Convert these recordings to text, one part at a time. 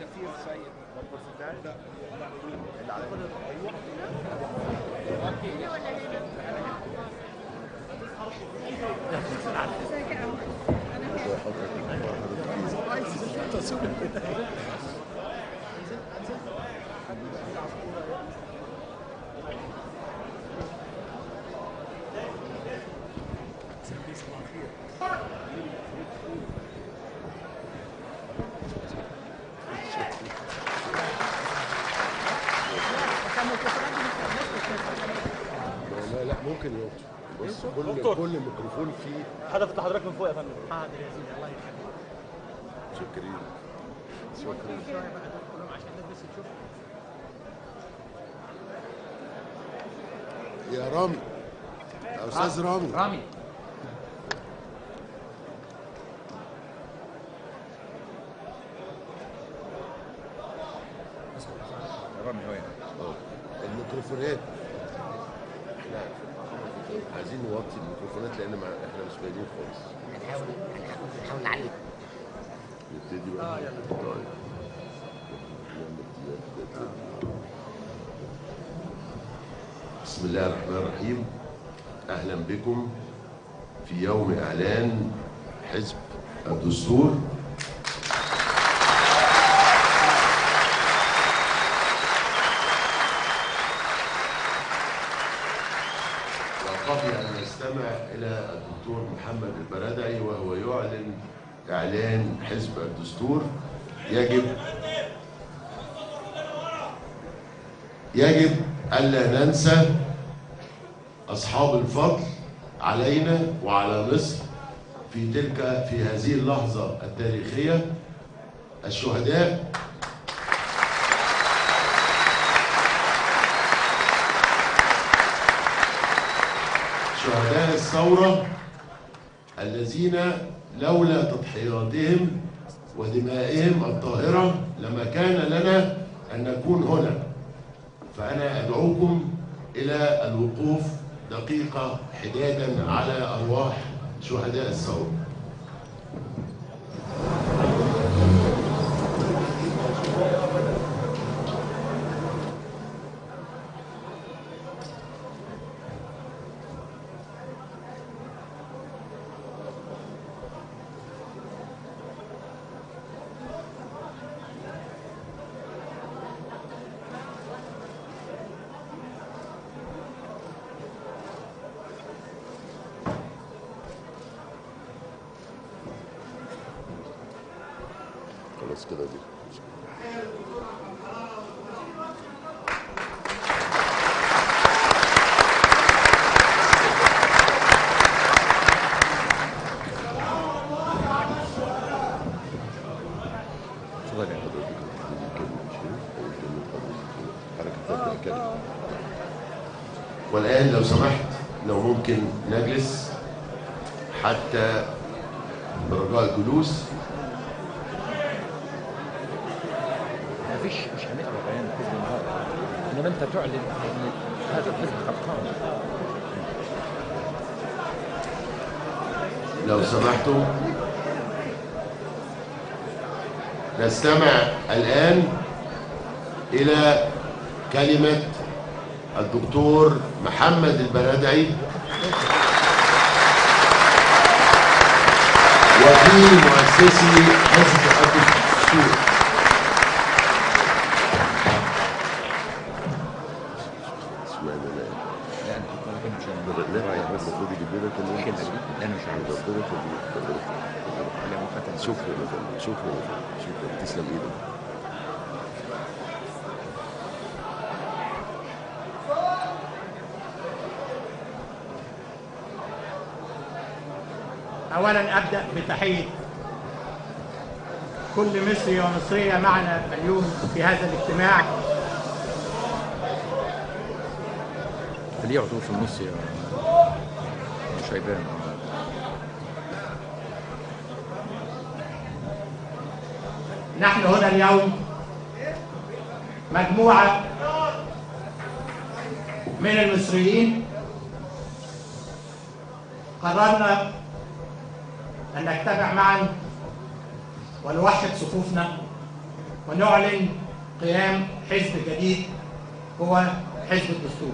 السفير سيد لا اللي على لا ممكن يوطي. بص كل ميكروفون فيه هدف لحضرتك من فوق يا فندم. حاضر يا سيدي الله يخليك. شكرين شويه بقى دول كلهم عشان الناس بس تشوف. يا رامي يا استاذ رامي الميكروفونات لا عايزين نوطي الميكروفونات لان احنا مش باينين خالص. هنحاول نعلي. نبتدي بقى. يلا. بسم الله الرحمن الرحيم. اهلا بكم في يوم اعلان حزب الدستور. وقبل ان نستمع الى الدكتور محمد البرادعي وهو يعلن اعلان حزب الدستور، يجب ألا ننسى أصحاب الفضل علينا وعلى مصر في هذه اللحظة التاريخية، الشهداء شهداء الثورة الذين لولا تضحياتهم ودمائهم الطاهرة لما كان لنا أن نكون هنا. فأنا أدعوكم إلى الوقوف دقيقة حدادا على أرواح شهداء الثورة. خلاص كده دي والآن لو سمحت لو ممكن نجلس حتى برجاء الجلوس. مش هنقرا بيان الحزب النهارده، انما انت تعلن ان هذا الحزب قد قام. لو سمحتوا نستمع الآن إلى كلمة الدكتور محمد البرادعي وكيل مؤسسي حزب الدستور. شكرا تسلم ايدك. اولا ابدا بتحيه كل مصري ومصريه معنا اليوم في هذا الاجتماع. اللي يقعدوا في النص يا شيبان. نحن هنا اليوم مجموعة من المصريين قررنا أن نجتمع معا ونوحد صفوفنا ونعلن قيام حزب جديد هو حزب الدستور.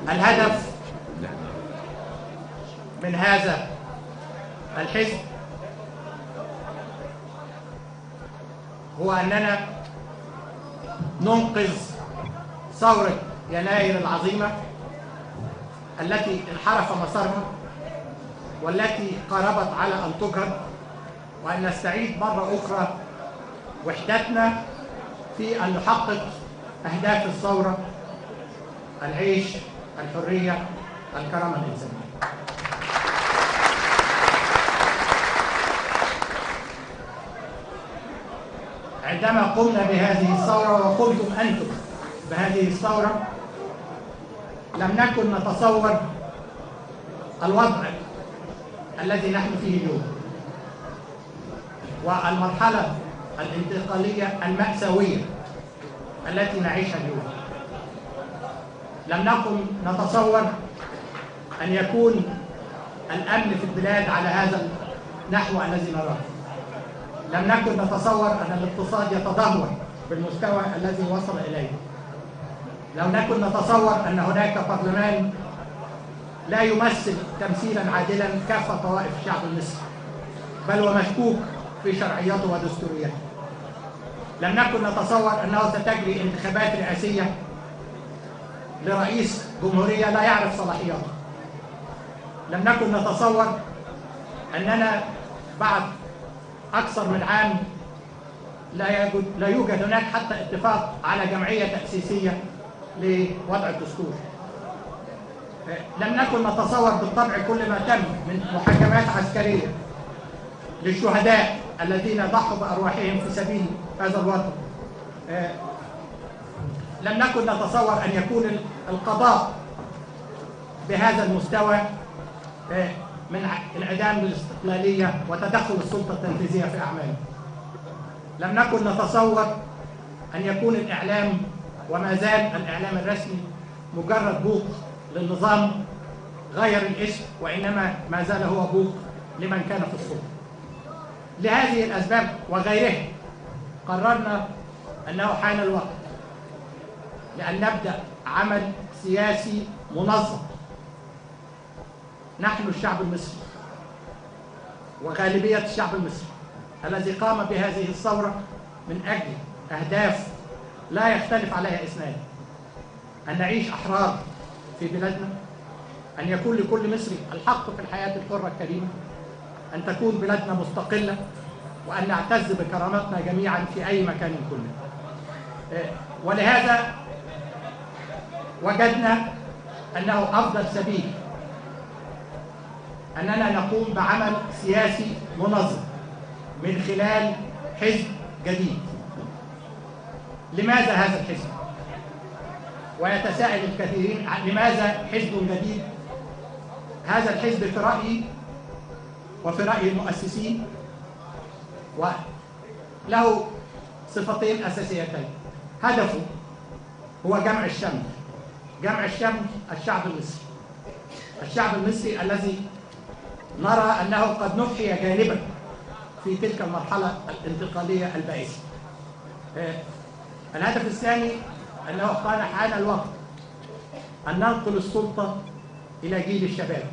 الهدف من هذا الحزب هو أننا ننقذ ثورة يناير العظيمة التي انحرف مسارها والتي قاربت على أن تجهض، وأن نستعيد مرة أخرى وحدتنا في أن نحقق أهداف الثورة: العيش، الحرية، الكرامة الإنسانية. عندما قمنا بهذه الثورة وقمتم أنتم بهذه الثورة لم نكن نتصور الوضع الذي نحن فيه اليوم والمرحلة الانتقالية المأساوية التي نعيشها اليوم. لم نكن نتصور أن يكون الأمن في البلاد على هذا النحو الذي نراه. لم نكن نتصور أن الاقتصاد يتدهور بالمستوى الذي وصل إليه. لم نكن نتصور أن هناك برلمان لا يمثل تمثيلا عادلا كافة طوائف الشعب المصري، بل ومشكوك في شرعيته ودستوريته. لم نكن نتصور أنه ستجري انتخابات رئاسية لرئيس جمهورية لا يعرف صلاحياته. لم نكن نتصور أننا بعد أكثر من عام لا يوجد هناك حتى اتفاق على جمعية تأسيسية لوضع الدستور. لم نكن نتصور بالطبع كل ما تم من محاكمات عسكرية للشهداء الذين ضحوا بأرواحهم في سبيل هذا الوطن. لم نكن نتصور أن يكون القضاء بهذا المستوى من انعدام الاستقلالية وتدخل السلطة التنفيذية في أعماله. لم نكن نتصور أن يكون الإعلام، وما زال الإعلام الرسمي، مجرد بوق للنظام غير الاسم، وإنما ما زال هو بوق لمن كان في السلطة. لهذه الأسباب وغيرها قررنا أنه حان الوقت لأن نبدأ عمل سياسي منظم. نحن الشعب المصري وغالبية الشعب المصري الذي قام بهذه الثورة من أجل أهداف لا يختلف عليها اثنان: أن نعيش أحرار في بلادنا، أن يكون لكل مصري الحق في الحياة الحرة الكريمة، أن تكون بلادنا مستقلة، وأن نعتز بكرامتنا جميعا في أي مكان كنا. ولهذا وجدنا أنه أفضل سبيل أننا نقوم بعمل سياسي منظم من خلال حزب جديد. لماذا هذا الحزب؟ ويتساءل الكثيرين لماذا حزب جديد؟ هذا الحزب في رأيي وفي رأي المؤسسين وله صفتين أساسيتين. هدفه هو جمع الشمل، جمع الشمل الشعب المصري، الشعب المصري الذي نرى أنه قد نحي جانبا في تلك المرحلة الانتقالية البائسة. الهدف الثاني أنه قال حان الوقت أن ننقل السلطة إلى جيل الشباب،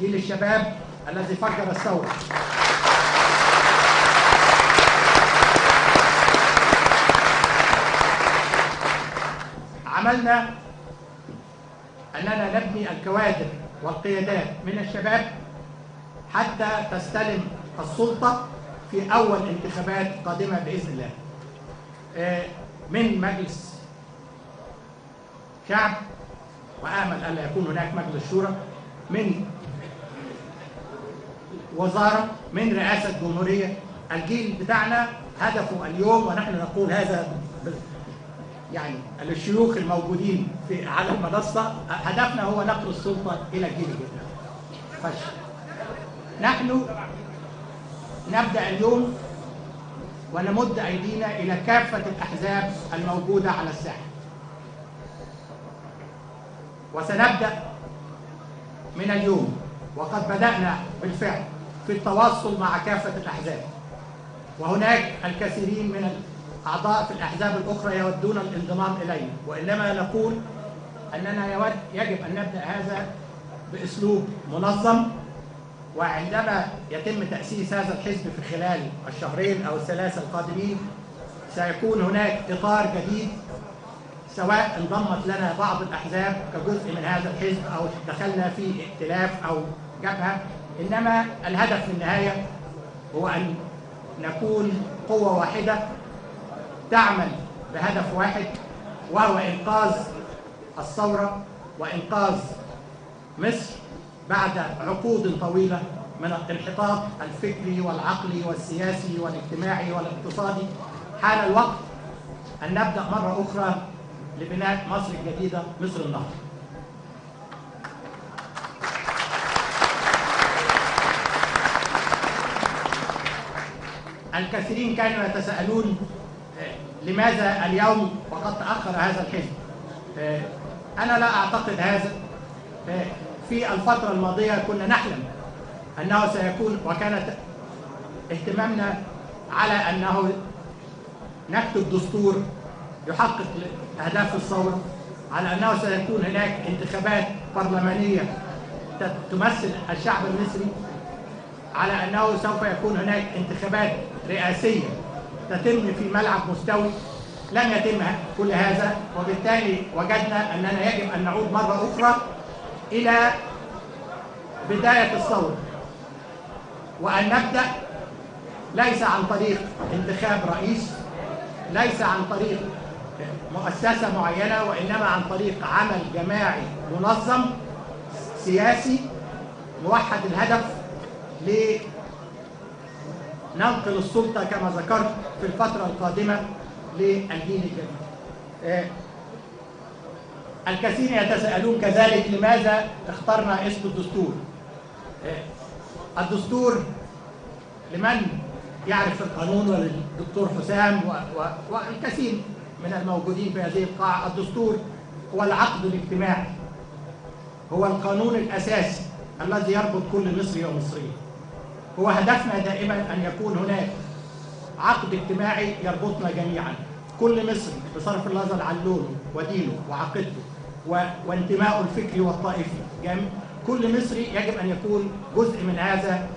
جيل الشباب الذي فجر الثورة. عملنا أننا نبني الكوادر والقيادات من الشباب حتى تستلم السلطة في أول انتخابات قادمة بإذن الله، من مجلس شعب، وآمل ألا يكون هناك مجلس شورى، من وزارة، من رئاسة جمهورية. الجيل بتاعنا هدفه اليوم، ونحن نقول هذا يعني الشيوخ الموجودين على المنصة، هدفنا هو نقل السلطة إلى الجيل الجديد. نحن نبدأ اليوم ونمد أيدينا إلى كافة الأحزاب الموجودة على الساحة، وسنبدأ من اليوم، وقد بدأنا بالفعل في التواصل مع كافة الأحزاب، وهناك الكثيرين من الأعضاء في الأحزاب الأخرى يودون الانضمام إلينا، وإنما نقول أننا يجب أن نبدأ هذا بأسلوب منظم، وعندما يتم تأسيس هذا الحزب في خلال الشهرين أو الثلاثة القادمين سيكون هناك إطار جديد، سواء انضمت لنا بعض الأحزاب كجزء من هذا الحزب أو دخلنا في ائتلاف أو جبهة، إنما الهدف في النهاية هو أن نكون قوة واحدة تعمل بهدف واحد، وهو إنقاذ الثورة وإنقاذ مصر بعد عقود طويلة من الانحطاط الفكري والعقلي والسياسي والاجتماعي والاقتصادي. حان الوقت أن نبدأ مرة أخرى لبناء مصر الجديدة، مصر النهضة. الكثيرين كانوا يتساءلون لماذا اليوم وقد تأخر هذا الحزب. أنا لا أعتقد هذا. في الفترة الماضية كنا نحلم أنه سيكون، وكانت اهتمامنا على أنه نكتب دستور يحقق أهداف الثورة، على أنه سيكون هناك انتخابات برلمانية تمثل الشعب المصري، على أنه سوف يكون هناك انتخابات رئاسية تتم في ملعب مستوي. لم يتم كل هذا، وبالتالي وجدنا أننا يجب أن نعود مرة أخرى إلى بداية الثورة، وأن نبدأ ليس عن طريق انتخاب رئيس، ليس عن طريق مؤسسة معينة، وإنما عن طريق عمل جماعي منظم سياسي موحد الهدف لننقل السلطة كما ذكرت في الفترة القادمة للجيل الجديد. الكثير يتساءلون كذلك لماذا اخترنا اسم الدستور. الدستور لمن يعرف القانون، وللدكتور حسام والكثير من الموجودين في هذه القاعة، الدستور هو العقد الاجتماعي، هو القانون الأساسي الذي يربط كل مصري ومصرية. هو هدفنا دائما أن يكون هناك عقد اجتماعي يربطنا جميعا، كل مصري بصرف النظر عن لونه ودينه وعقيدته وانتمائه الفكري والطائفي. كل مصري يجب أن يكون جزء من هذا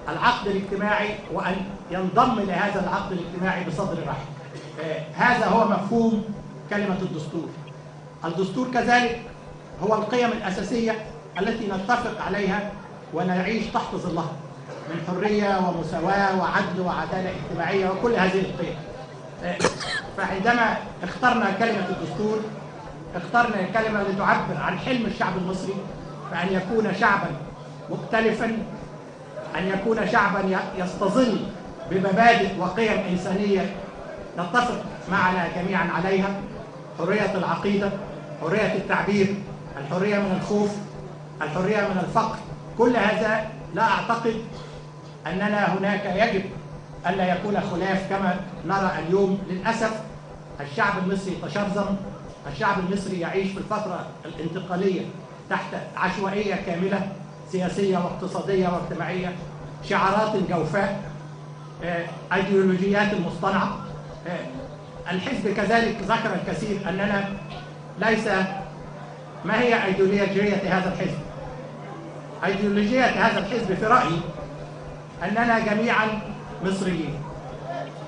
العقد الاجتماعي، وأن ينضم لهذا العقد الاجتماعي بصدر رحب. هذا هو مفهوم كلمة الدستور. الدستور كذلك هو القيم الأساسية التي نتفق عليها ونعيش تحت ظلها من حرية ومساواة وعدل وعدالة اجتماعية وكل هذه القيم. فعندما اخترنا كلمة الدستور اخترنا الكلمة لتعبر عن حلم الشعب المصري، فأن يكون شعبا مختلفا، أن يكون شعبا يستظل بمبادئ وقيم إنسانية نتفق معنا جميعا عليها: حرية العقيدة، حرية التعبير، الحرية من الخوف، الحرية من الفقر. كل هذا لا أعتقد أننا هناك يجب ألا يكون خلاف كما نرى اليوم. للأسف الشعب المصري تشرذم، الشعب المصري يعيش في الفترة الانتقالية تحت عشوائية كاملة سياسية واقتصادية واجتماعية، شعارات جوفاء، أيديولوجيات مصطنعة. الحزب كذلك ذكر الكثير أننا ليس. ما هي أيديولوجية هذا الحزب؟ أيديولوجية هذا الحزب في رأيي أننا جميعا مصريين.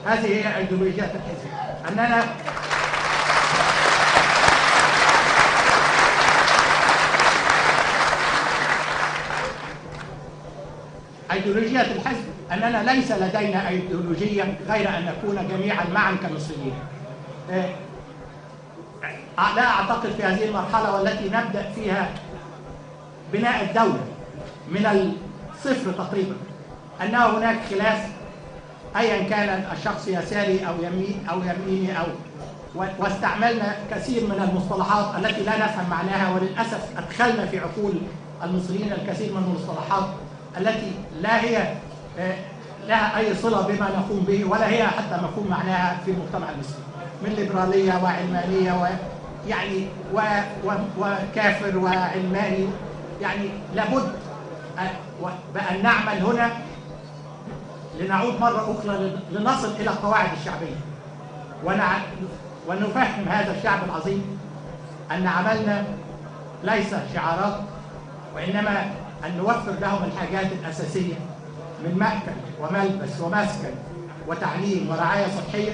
هذه هي أيديولوجية الحزب، أننا أيديولوجية الحزب أننا ليس لدينا أيديولوجية غير أن نكون جميعا معا كمصريين. لا أعتقد في هذه المرحلة والتي نبدأ فيها بناء الدولة من الصفر تقريبا أنه هناك خلاف أيا كان الشخص يساري أو يميني واستعملنا كثير من المصطلحات التي لا نفهم معناها، وللأسف أدخلنا في عقول المصريين الكثير من المصطلحات التي لا هي لها أي صلة بما نقوم به، ولا هي حتى مفهوم معناها في المجتمع المصري، من ليبرالية وعلمانية وكافر وعلماني. يعني لابد بأن نعمل هنا لنعود مرة أخرى لنصل إلى القواعد الشعبية ونفهم هذا الشعب العظيم أن عملنا ليس شعارات، وإنما أن نوفر لهم الحاجات الأساسية من مأكل وملبس ومسكن وتعليم ورعاية صحية،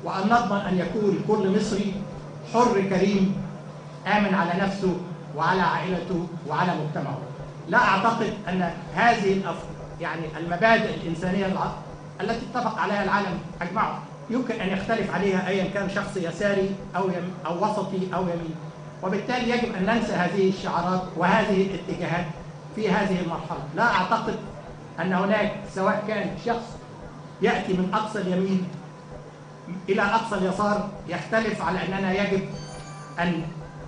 وأن نضمن أن يكون كل مصري حر كريم آمن على نفسه وعلى عائلته وعلى مجتمعه. لا أعتقد أن هذه يعني المبادئ الإنسانية التي اتفق عليها العالم أجمعه يمكن أن يختلف عليها أيا كان شخص يساري أو وسطي أو يمين، وبالتالي يجب أن ننسى هذه الشعارات وهذه الاتجاهات في هذه المرحلة. لا أعتقد أن هناك سواء كان شخص يأتي من أقصى اليمين إلى أقصى اليسار يختلف على أننا يجب أن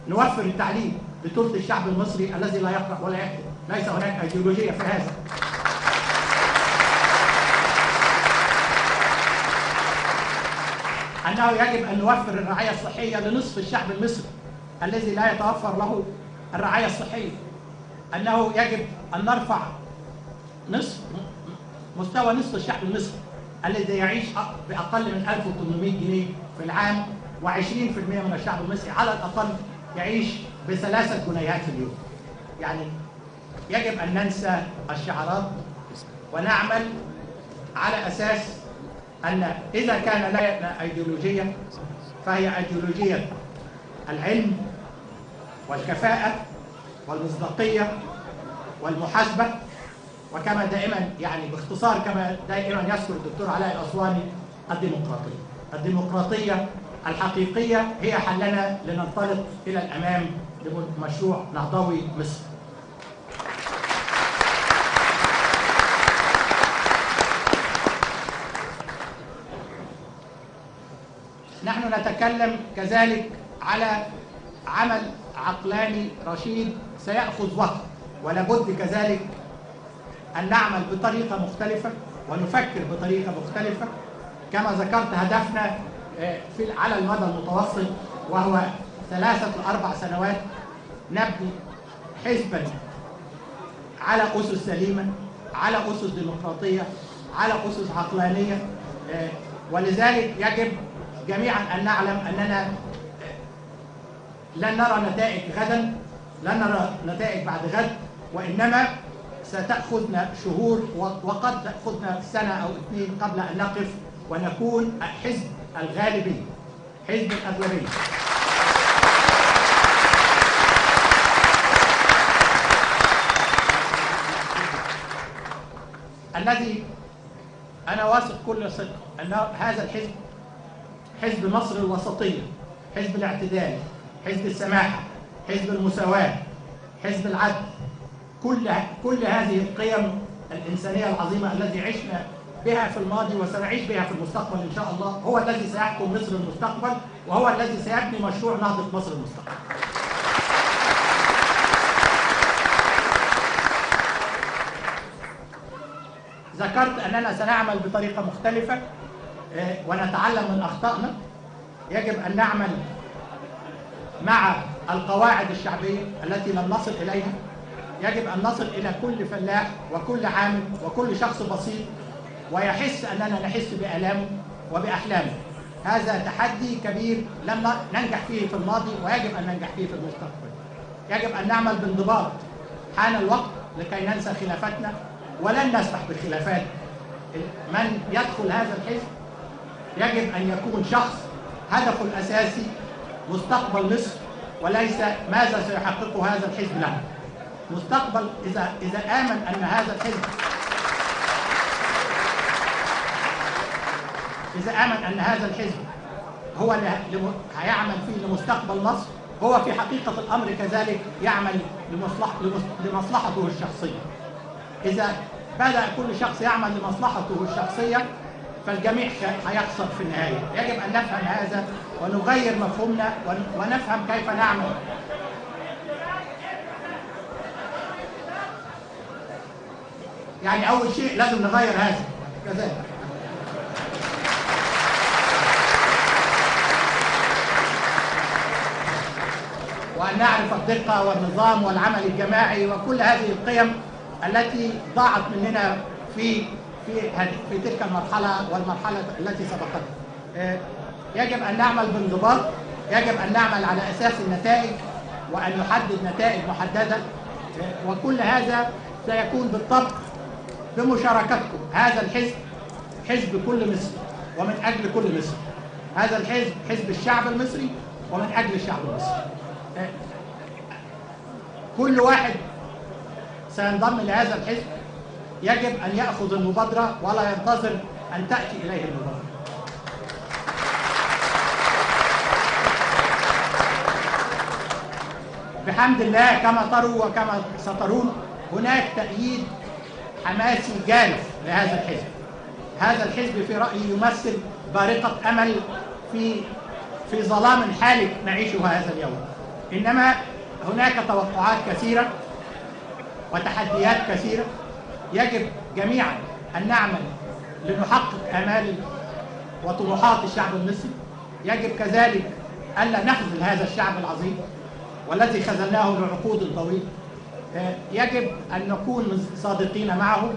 نوفر التعليم لثلث الشعب المصري الذي لا يقرأ ولا يكتب. ليس هناك أيديولوجية في هذا. أنه يجب أن نوفر الرعاية الصحية لنصف الشعب المصري الذي لا يتوفر له الرعاية الصحية. أنه يجب أن نرفع مستوى نصف الشعب المصري الذي يعيش بأقل من 1800 جنيه في العام، و20% من الشعب المصري على الأقل يعيش ب3 جنيهات في اليوم. يعني يجب أن ننسى الشعارات ونعمل على أساس أن إذا كان لنا أيديولوجية فهي أيديولوجية العلم والكفاءة والمصداقية والمحاسبة، وكما دائما يعني باختصار كما دائما يذكر الدكتور علاء الأسواني الديمقراطية. الديمقراطية الحقيقية هي حلنا لننطلق إلى الأمام لمشروع نهضوي مصر. نحن نتكلم كذلك على عمل عقلاني رشيد سيأخذ وقت، ولابد كذلك أن نعمل بطريقة مختلفة ونفكر بطريقة مختلفة. كما ذكرت هدفنا على المدى المتوسط وهو 3 ل4 سنوات نبني حزبا على أسس سليمة، على أسس ديمقراطية، على أسس عقلانية. ولذلك يجب جميعا أن نعلم أننا لن نرى نتائج غدا، لن نرى نتائج بعد غد، وإنما ستأخذنا شهور وقد تأخذنا سنة أو 2 قبل أن نقف ونكون حزب الغالبية، حزب الأغلبية. الذي أنا واثق كل صدق أن هذا الحزب حزب مصر الوسطية، حزب الاعتدال، حزب السماحة، حزب المساواة، حزب العدل. كل هذه القيم الإنسانية العظيمة التي عشنا بها في الماضي وسنعيش بها في المستقبل إن شاء الله هو الذي سيحكم مصر المستقبل، وهو الذي سيبني مشروع نهضة مصر المستقبل. ذكرت أننا سنعمل بطريقة مختلفة ونتعلم من أخطائنا. يجب أن نعمل مع القواعد الشعبية التي لم نصل إليها. يجب أن نصل إلى كل فلاح وكل عامل وكل شخص بسيط ويحس أننا نحس بآلامه وبأحلامه. هذا تحدي كبير لم ننجح فيه في الماضي ويجب أن ننجح فيه في المستقبل. يجب أن نعمل بانضباط. حان الوقت لكي ننسى خلافاتنا ولن نسمح بخلافات. من يدخل هذا الحزب يجب أن يكون شخص هدفه الأساسي مستقبل مصر وليس ماذا سيحققه هذا الحزب له. مستقبل إذا آمن أن هذا الحزب هو اللي هيعمل فيه لمستقبل مصر، هو في حقيقة الأمر كذلك يعمل لمصلحته الشخصية. إذا بدأ كل شخص يعمل لمصلحته الشخصية فالجميع هيخسر في النهاية. يجب أن نفهم هذا ونغير مفهومنا ونفهم كيف نعمل. يعني أول شيء لازم نغير هذا كذلك. وأن نعرف الدقة والنظام والعمل الجماعي وكل هذه القيم التي ضاعت مننا في تلك المرحلة والمرحلة التي سبقتها. يجب أن نعمل بانضباط، يجب أن نعمل على أساس النتائج وأن نحدد نتائج محددة، وكل هذا سيكون بالطبع بمشاركتكم. هذا الحزب حزب كل مصري ومن أجل كل مصري. هذا الحزب حزب الشعب المصري ومن أجل الشعب المصري. كل واحد سينضم لهذا الحزب يجب أن يأخذ المبادرة ولا ينتظر أن تأتي إليه المبادرة. بحمد الله كما تروا وكما سترون هناك تأييد حماسي جارف لهذا الحزب. هذا الحزب في رأيي يمثل بارقة أمل في ظلام حالك نعيشه هذا اليوم. إنما هناك توقعات كثيرة وتحديات كثيرة، يجب جميعا أن نعمل لنحقق آمال وطموحات الشعب المصري. يجب كذلك ألا نخذل هذا الشعب العظيم والذي خذلناه لعقود طويلة. يجب أن نكون صادقين معه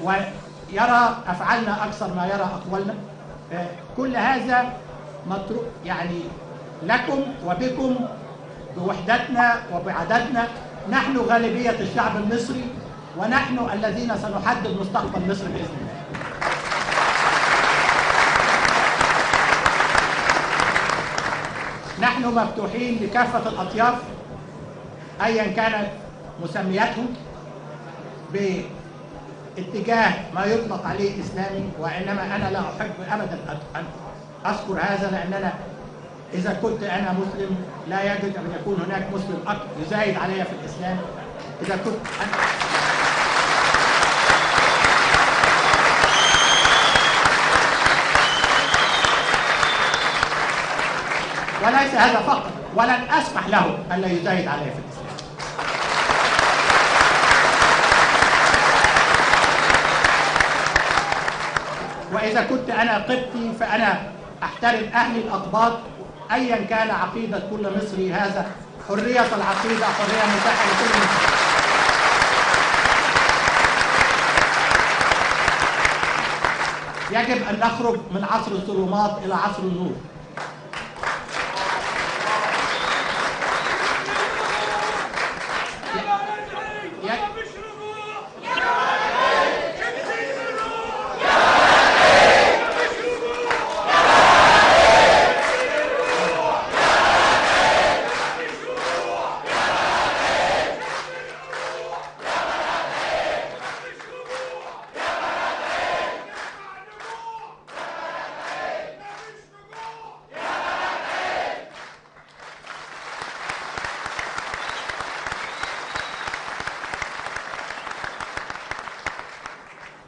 ويرى أفعالنا أكثر ما يرى أقوالنا. كل هذا مطروح يعني لكم وبكم بوحدتنا وبعددنا. نحن غالبية الشعب المصري ونحن الذين سنحدد مستقبل مصر بإذن الله. نحن مفتوحين لكافة الأطياف أيا كانت مسمياتهم باتجاه ما يطلق عليه إسلامي، وإنما أنا لا أحب أبدا أن أذكر هذا، لأننا إذا كنت أنا مسلم لا يجب أن يكون هناك مسلم يزايد علي في الإسلام. إذا كنت وليس هذا فقط، ولن أسمح له ألا يزايد علي في الإسلام. وإذا كنت أنا قبطي فأنا أحترم أهل الأقباط أيا كان عقيدة كل مصري. هذا حرية العقيدة، حرية متاحة لكل مصري. يجب أن نخرج من عصر الظلمات إلى عصر النور.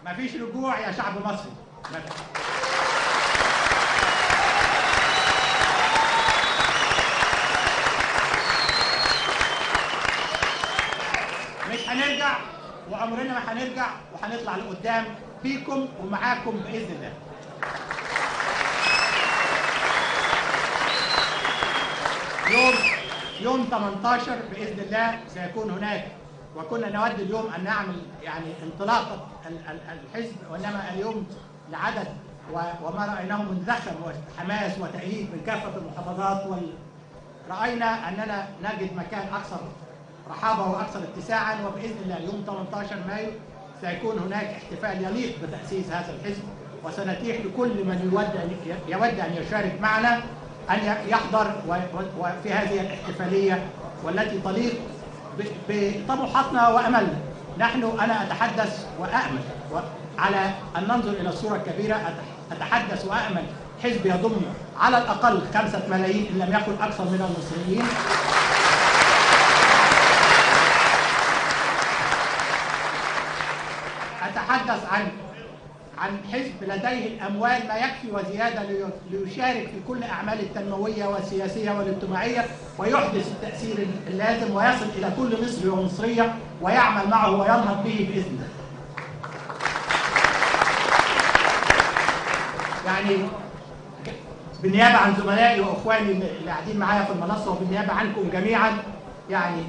مفيش رجوع يا شعب مصري. مش هنرجع وعمرنا ما هنرجع، وهنطلع لقدام بيكم ومعاكم بإذن الله. يوم 18 بإذن الله سيكون هناك، وكنا نود اليوم أن نعمل يعني انطلاقة الحزب، وإنما اليوم لعدد وما رأيناه من زخم وحماس وتأييد من كافة المحافظات، ورأينا أننا نجد مكان أكثر رحابة وأكثر اتساعا. وبإذن الله يوم 18 مايو سيكون هناك احتفال يليق بتأسيس هذا الحزب، وسنتيح لكل من يود أن يشارك معنا أن يحضر في هذه الاحتفالية والتي تليق بطموحاتنا وأملنا. أنا أتحدث وأأمل على أن ننظر إلى الصورة الكبيرة. أتحدث وأأمل حزب يضم على الأقل 5 ملايين إن لم يكن أكثر من المصريين. أتحدث عن حزب لديه الأموال ما يكفي وزيادة ليشارك في كل أعمال التنموية والسياسية والاجتماعية، ويحدث التأثير اللازم ويصل إلى كل مصري ومصرية ويعمل معه وينهض به بإذن الله. يعني بالنيابه عن زملائي واخواني اللي قاعدين معايا في المنصه وبالنيابه عنكم جميعا يعني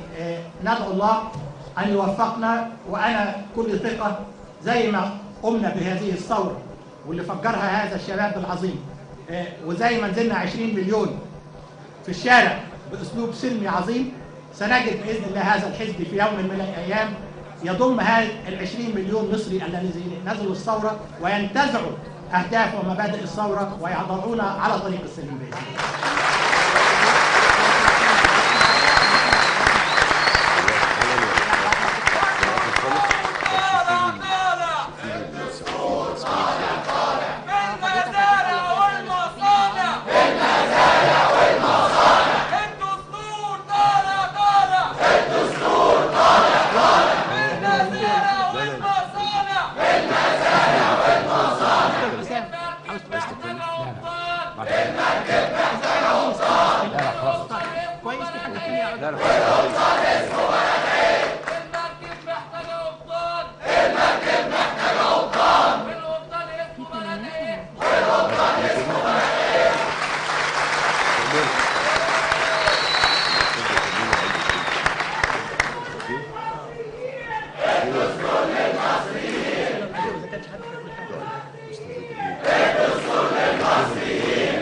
ندعو الله ان يوفقنا، وانا كل ثقه زي ما قمنا بهذه الثوره واللي فجرها هذا الشباب العظيم، وزي ما نزلنا 20 مليون في الشارع باسلوب سلمي عظيم، سنجد باذن الله هذا الحزب في يوم من الايام يضم هذا ال 20 مليون مصري الذين نزلوا الثوره وينتزعوا اهداف ومبادئ الثوره ويضعونا على طريق السلم باذن الله.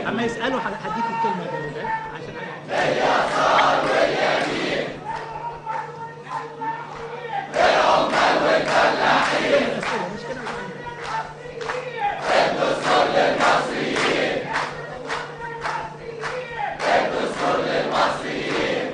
اما يسالوا هديك الكلمه دي عشان اليسار واليمين العمال والفلاحين مش كده الدستور للمصريين الدستور للمصريين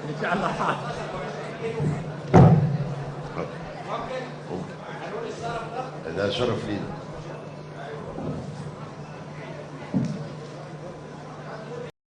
إن شاء الله حاضر. ده شرف لينا.